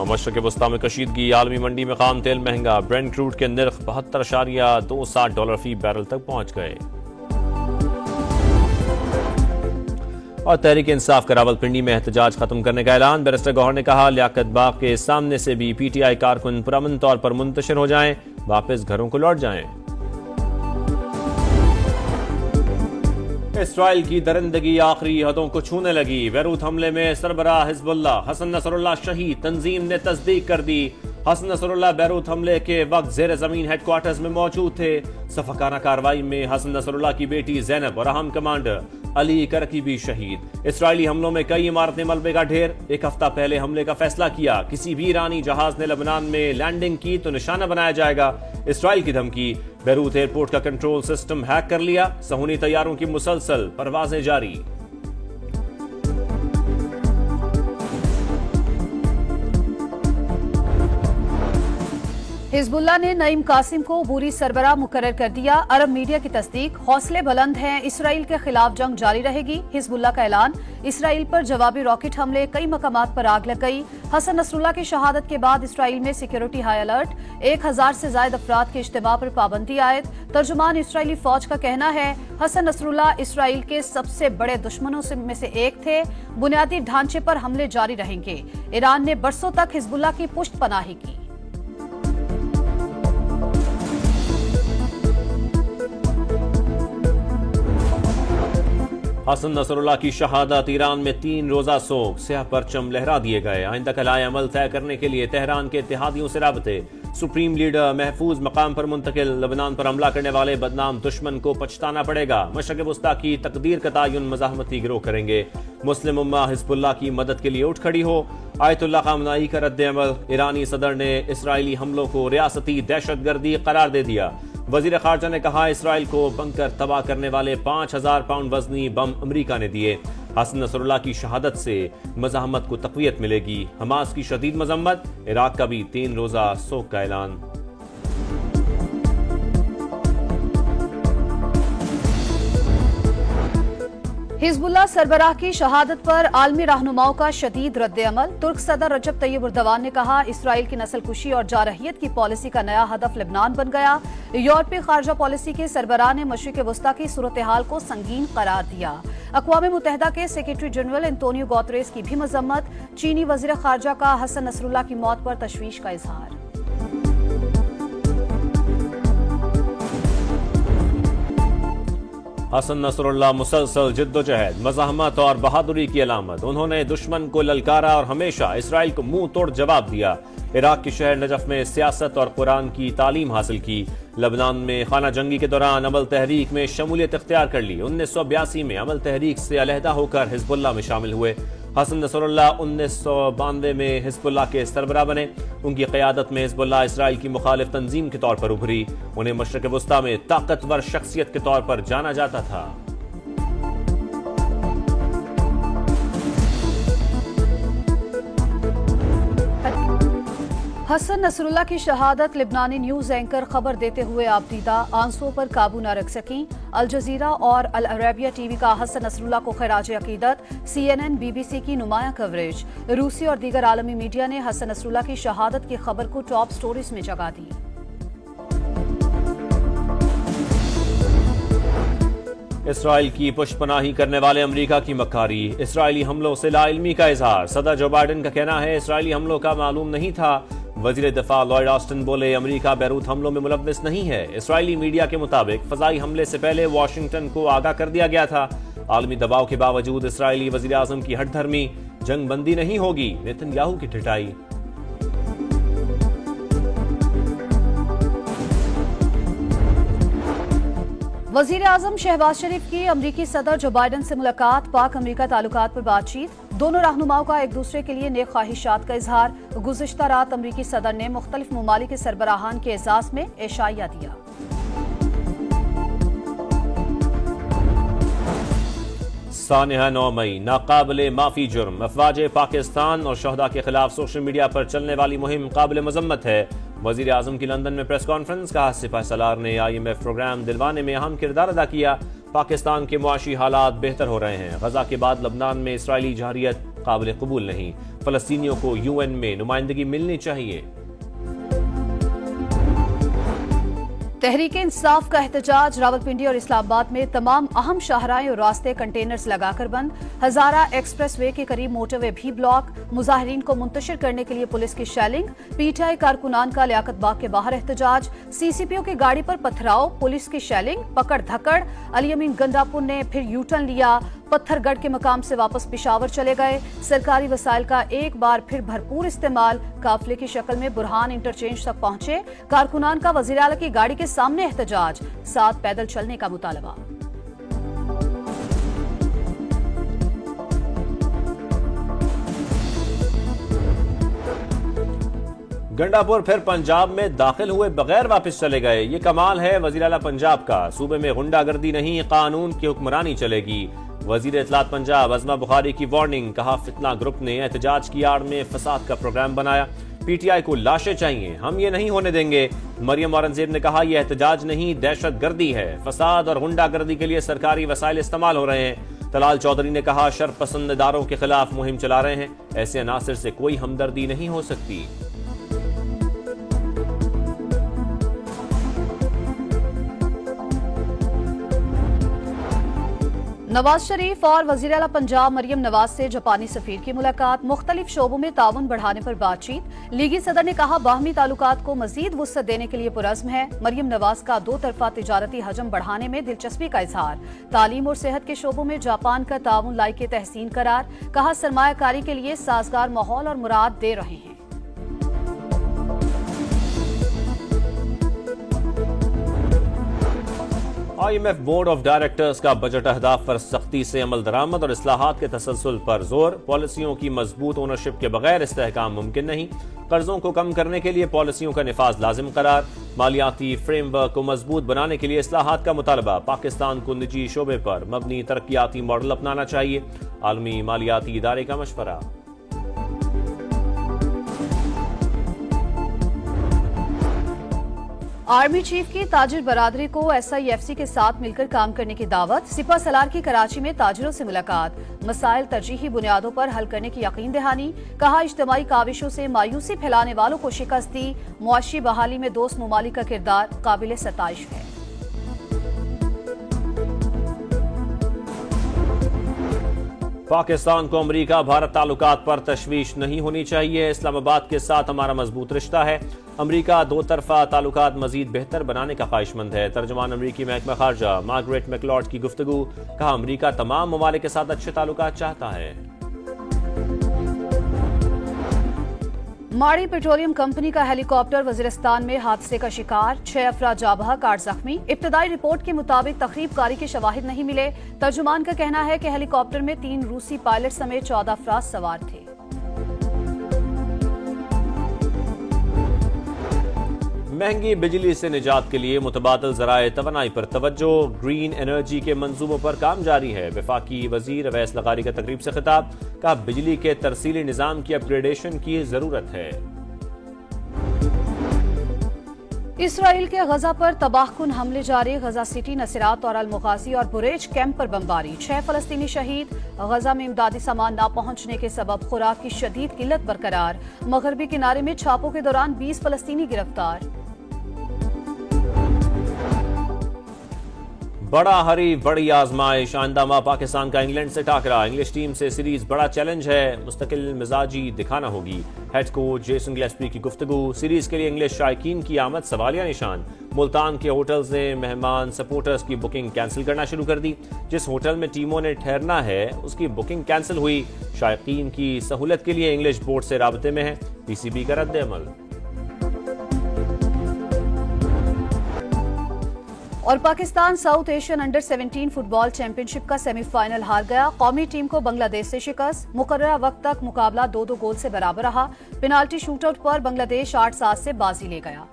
और मशरक़ वस्ता में कशीदगी, आलमी मंडी में खाम तेल महंगा, ब्रेंट क्रूड के नर्ख $72.27 फी बैरल तक पहुंच गए। और तहरीक इंसाफ का रावलपिंडी में एहतजाज खत्म करने का ऐलान। बैरिस्टर गौहर ने कहा, लियाकत बाग के सामने से भी PTI कारकुन पुरअमन तौर पर मुंतशिर हो जाएं, वापस घरों को लौट जाएं। इसराइल की दरिंदगी आखिरी हदों को छूने लगी। बैरूत हमले में सरबराह हिजबुल्लाह हसन नसरुल्लाह शहीद, तंजीम ने तस्दीक कर दी। हसन नसरुल्लाह बैरूत हमले के वक्त जेर जमीन हेडक्वार्टर्स में मौजूद थे। सफाकाना कार्रवाई में हसन नसरुल्लाह की बेटी जैनब और अहम कमांडर अली करकी भी शहीद। इसराइली हमलों में कई इमारतें मलबे का ढेर। एक हफ्ता पहले हमले का फैसला किया, किसी भी ईरानी जहाज ने लेबनान में लैंडिंग की तो निशाना बनाया जाएगा। इसराइल की धमकी, बैरूत एयरपोर्ट का कंट्रोल सिस्टम हैक कर लिया। सहूनी तैयारों की मुसलसल परवाजें जारी। हिजबुल्लाह ने नईम कासिम को अबूरी सरबराह मुकर्रर कर दिया। अरब मीडिया की तस्दीक, हौसले बुलंद हैं, इसराइल के खिलाफ जंग जारी रहेगी। हिजबुल्लाह का ऐलान, इसराइल पर जवाबी रॉकेट हमले, कई मकामात पर आग लग गई। हसन नसरुल्लाह की शहादत के बाद इसराइल में सिक्योरिटी हाई अलर्ट, 1000 से ज्यादा अफराद के इज्तिमा पर पाबंदी आयद। तर्जुमान इसराइली फौज का कहना है, हसन नसरुल्लाह इसराइल के सबसे बड़े दुश्मनों में से एक थे। बुनियादी ढांचे पर हमले जारी रहेंगे। ईरान ने बरसों तक हिजबुल्लाह की पुष्ट पनाही की। हसन नसरुल्लाह की शहादत, ईरान में 3 रोजा सोग, स्याह परचम लहरा दिए गए। आइंदा कलाए अमल तय करने के लिए तेहरान के इत्तेहादियों से राबते। सुप्रीम लीडर महफूज मकाम पर मुंतकिल, लेबनान पर हमला करने वाले बदनाम दुश्मन को पछताना पड़ेगा। मशरक़ वस्ता की तकदीर का तयन मज़ाहमती गिरोह करेंगे। मुस्लिम उम्मा हिजबुल्लाह की मदद के लिए उठ खड़ी हो। आयतुल्लाह ख़ामनेई का रद्द अमल, ईरानी सदर ने इसराइली हमलों को रियासती दहशतगर्दी करार दे दिया। वजीर खारजा ने कहा, इसराइल को बंकर तबाह करने वाले 5000 पाउंड वजनी बम अमरीका ने दिए। हसन नसरुल्लाह की शहादत से मज़ाहमत को तक़वियत मिलेगी। हमास की शदीद मजम्मत, इराक का भी 3 रोजा सोग का ऐलान। हिजबुल्लाह सरबराह की शहादत पर आलमी रहनुमाओं का शदीद रद्द-ए-अमल। तुर्क सदर रजब तैयब एर्दोगान ने कहा, इसराइल की नस्लकुशी और जारहियत की पॉलिसी का नया हदफ लेबनान बन गया। यूरोपीय खारजा पॉलिसी के सरबराह ने मशरिक़ वस्ता की सूरत हाल को संगीन करार दिया। अक़वाम मुत्तहिदा के सेक्रेटरी जनरल एंटोनियो गुतेरेस की भी मजम्मत। चीनी वज़ीर खारजा का हसन नसरुल्लाह की मौत पर तशवीश का इजहार। हसन नसरुल्लाह मुसलसल जिद्दोजहद, मज़ाहमत और बहादुरी की अलामत। उन्होंने दुश्मन को ललकारा और हमेशा इसराइल को मुंह तोड़ जवाब दिया। इराक के शहर नजफ में सियासत और कुरान की तालीम हासिल की। लेबनान में खाना जंगी के दौरान अमल तहरीक में शमूलियत इख्तियार कर ली। 1982 में अमल तहरीक से अलहदा होकर हिजबुल्लाह में शामिल हुए। हसन नसरुल्लाह 1992 में हिजबुल्लाह के सरबराह बने। उनकी क़यादत में हिजबुल्लाह इसराइल की मुखालिफ तंजीम के तौर पर उभरी। उन्हें मशरक़ वस्ता में ताकतवर शख्सियत के तौर पर जाना जाता था। हसन नसरुल्लाह की शहादत, लेबनानी न्यूज एंकर खबर देते हुए आपदीदा, आंसुओं पर काबू न रख सकी। अल जजीरा और अल अरेबिया टीवी का हसन नसरुल्लाह को खराज अकीदत। CNN, BBC की नुमाया कवरेज। रूसी और दीगर आलमी मीडिया ने हसन नसरुल्लाह की शहादत की खबर को टॉप स्टोरीज में जगह दी। इसराइल की पुष्पनाही करने वाले अमेरिका की मक्कारी, इसराइली हमलों से लाइल्मी का इजहार। सदर जो बाइडेन का कहना है, इसराइली हमलों का मालूम नहीं था। वजीर दिफा लॉयड ऑस्टिन बोले, अमेरिका बैरूत हमलों में मुलव्विस नहीं है। इसराइली मीडिया के मुताबिक फजाई हमले से पहले वाशिंगटन को आगाह कर दिया गया था। आलमी दबाव के बावजूद इसराइली वजीर आजम की हठधर्मी, जंग बंदी नहीं होगी, नेतन्याहू की ठिठाई। वजीर आजम शहबाज शरीफ की अमरीकी सदर जो बाइडेन से मुलाकात। पाक अमरीका ताल्लुकात पर बातचीत। दोनों रहनुमाओं का एक दूसरे के लिए नेक ख्वाहिशात का इजहार। गुज़िश्ता रात अमरीकी सदर ने मुख्तलिफ ममालिक के सरबराहान के एजाज में एशाइया दिया। सानिहा 9 मई, नाकाबिले माफी जुर्म। अफवाज पाकिस्तान और शहदा के खिलाफ सोशल मीडिया पर चलने वाली मुहिम काबिल मजम्मत है। वजीर आजम की लंदन में प्रेस कॉन्फ्रेंस। कहा, सिपाह सलार ने IMF प्रोग्राम दिलवाने में अहम किरदार अदा किया। पाकिस्तान के मुआशी हालात बेहतर हो रहे हैं। गजा के बाद लबनान में इसराइली जहरियत काबिल कबूल नहीं। फलस्तीनियों को यूएन में नुमाइंदगी मिलनी चाहिए। तहरीक इंसाफ का एहतजाज। रावलपिंडी और इस्लामाबाद में तमाम अहम शाहराएं और रास्ते कंटेनर्स लगाकर बंद। हजारा एक्सप्रेस वे के करीब मोटरवे भी ब्लॉक। मुजाहिरीन को मुंतशिर करने के लिए पुलिस की शेलिंग। पीटीआई कारकुनान का लियाकत बाग के बाहर एहतजाज। सीसीपीओ की गाड़ी पर पथराव, पुलिस की शेलिंग, पकड़ धकड़। अली अमीन गंडापुर ने फिर यू टर्न लिया, पत्थरगढ़ के मकाम से वापस पेशावर चले गए। सरकारी वसाइल का एक बार फिर भरपूर इस्तेमाल। काफिले की शक्ल में बुरहान इंटरचेंज तक पहुंचे। कारकुनान का वजीर आला की गाड़ी के सामने एहतजाज, साथ पैदल चलने का मुतालबा। गंडापुर फिर पंजाब में दाखिल हुए बगैर वापस चले गए। ये कमाल है वजीर आला पंजाब का। सूबे में गुंडागर्दी नहीं, कानून की हुक्मरानी चलेगी। वजीर इत्तलात पंजाब अज़मा बुखारी की वार्निंग। कहा फितना ग्रुप ने एहतजाज की आड़ में फसाद का प्रोग्राम बनाया। पीटीआई को लाशें चाहिए, हम ये नहीं होने देंगे। मरियम औरंगजेब ने कहा यह एहतजाज नहीं, दहशत गर्दी है। फसाद और गुंडागर्दी के लिए सरकारी वसाइल इस्तेमाल हो रहे हैं। तलाल चौधरी ने कहा शर पसंद इदारों के खिलाफ मुहिम चला रहे हैं। ऐसे अनासर से कोई हमदर्दी नहीं हो सकती। नवाज शरीफ और वजीर आला पंजाब मरियम नवाज से जापानी सफीर की मुलाकात। मुख्तलिफ शोबों में ताउन बढ़ाने पर बातचीत। लीगी सदर ने कहा बाहमी ताल्लुकात को मजीद वुसअत देने के लिए पुरज़्म है। मरियम नवाज का दो तरफा तिजारती हजम बढ़ाने में दिलचस्पी का इजहार। तालीम और सेहत के शोबों में जापान का ताउन लायके तहसीन करार। कहा सरमायाकारी के लिए साजगार माहौल और मुराद दे रहे हैं। IMF बोर्ड ऑफ डायरेक्टर्स का बजट अहदाफ पर सख्ती से अमल दरामद और इस्लाहात के तसलसल पर जोर। पॉलिसियों की मजबूत ओनरशिप के बगैर इस्तेहकाम मुमकिन नहीं। कर्जों को कम करने के लिए पॉलिसियों का निफाज लाजिम करार। मालियाती फ्रेमवर्क को मजबूत बनाने के लिए इस्लाहात का मुतालबा। पाकिस्तान को निजी शोबे पर मबनी तरक्याती मॉडल अपनाना चाहिए। आलमी मालियाती इदारे का मशवरा। आर्मी चीफ की ताजिर बरादरी को SIFC के साथ मिलकर काम करने की दावत। सिपा सलार की कराची में ताजिरों से मुलाकात। मसाइल तरजीही बुनियादों पर हल करने की यकीन दहानी। कहा इज्तिमाई काविशों से मायूसी फैलाने वालों को शिकस्त दी। मुआशी बहाली में दोस्त ममालिक का किरदार काबिल सताइश है। पाकिस्तान को अमरीका भारत ताल्लुकात पर तशवीश नहीं होनी चाहिए। इस्लामाबाद के साथ हमारा मजबूत रिश्ता है। अमरीका दो तरफा ताल्लुकात मजीद बेहतर बनाने का ख्वाहिशमंद है। तर्जुमान अमरीकी महकमा खारजा मार्गरेट मैकलॉड की गुफ्तगू। कहा अमरीका तमाम ममालिक के साथ अच्छे ताल्लुकात चाहता है। माड़ी पेट्रोलियम कंपनी का हेलीकॉप्टर वजीरिस्तान में हादसे का शिकार। 6 अफराद जाँ बहक, 8 जख्मी। इब्तदाई रिपोर्ट के मुताबिक तखरीबकारी के शवाहिद नहीं मिले। तर्जुमान का कहना है कि हेलीकॉप्टर में 3 रूसी पायलट समेत 14 अफराद सवार थे। महंगी बिजली से निजात के लिए मुतबादल ज़राए तवानाई पर तवज्जो। ग्रीन एनर्जी के मंसूबों पर काम जारी है। वफाकी वजीर अवैस लगारी का तकरीब से खिताब। कहा बिजली के तरसीली निज़ाम की अपग्रेडेशन की जरूरत है। इसराइल के गजा पर तबाहकुन हमले जारी। गजा सिटी, नसीरात और अल-मुगाजी और बुरेज कैंप पर बमबारी। 6 फलस्तीनी शहीद। गजा में इमदादी सामान न पहुंचने के सबब खुराक की शदीद किल्लत बरकरार। मगरबी किनारे में छापों के दौरान 20 फलस्तीनी गिरफ्तार। बड़ा हरी बड़ी आजमाइश। आइंदा माह पाकिस्तान का इंग्लैंड से टाकरा। इंग्लिश टीम से सीरीज बड़ा चैलेंज है। मुस्तकिल मिजाजी दिखाना होगी। हेड कोच जेसन गिलेस्पी की गुफ्तगू। सीरीज के लिए इंग्लिश शायकीन की आमद सवालिया निशान। मुल्तान के होटल्स ने मेहमान सपोर्टर्स की बुकिंग कैंसिल करना शुरू कर दी। जिस होटल में टीमों ने ठहरना है उसकी बुकिंग कैंसिल हुई। शायकीन की सहूलत के लिए इंग्लिश बोर्ड से राबते में है PCB का रद्द अमल। और Pakistan south Asian under 17 football championship का सेमीफाइनल हार गया। कौमी टीम को बांग्लादेश से शिकस्त। मुकर्ररा वक्त तक मुकाबला 2-2 गोल से बराबर रहा। पेनाल्टी शूटआउट पर बांग्लादेश 8-7 से बाजी ले गया।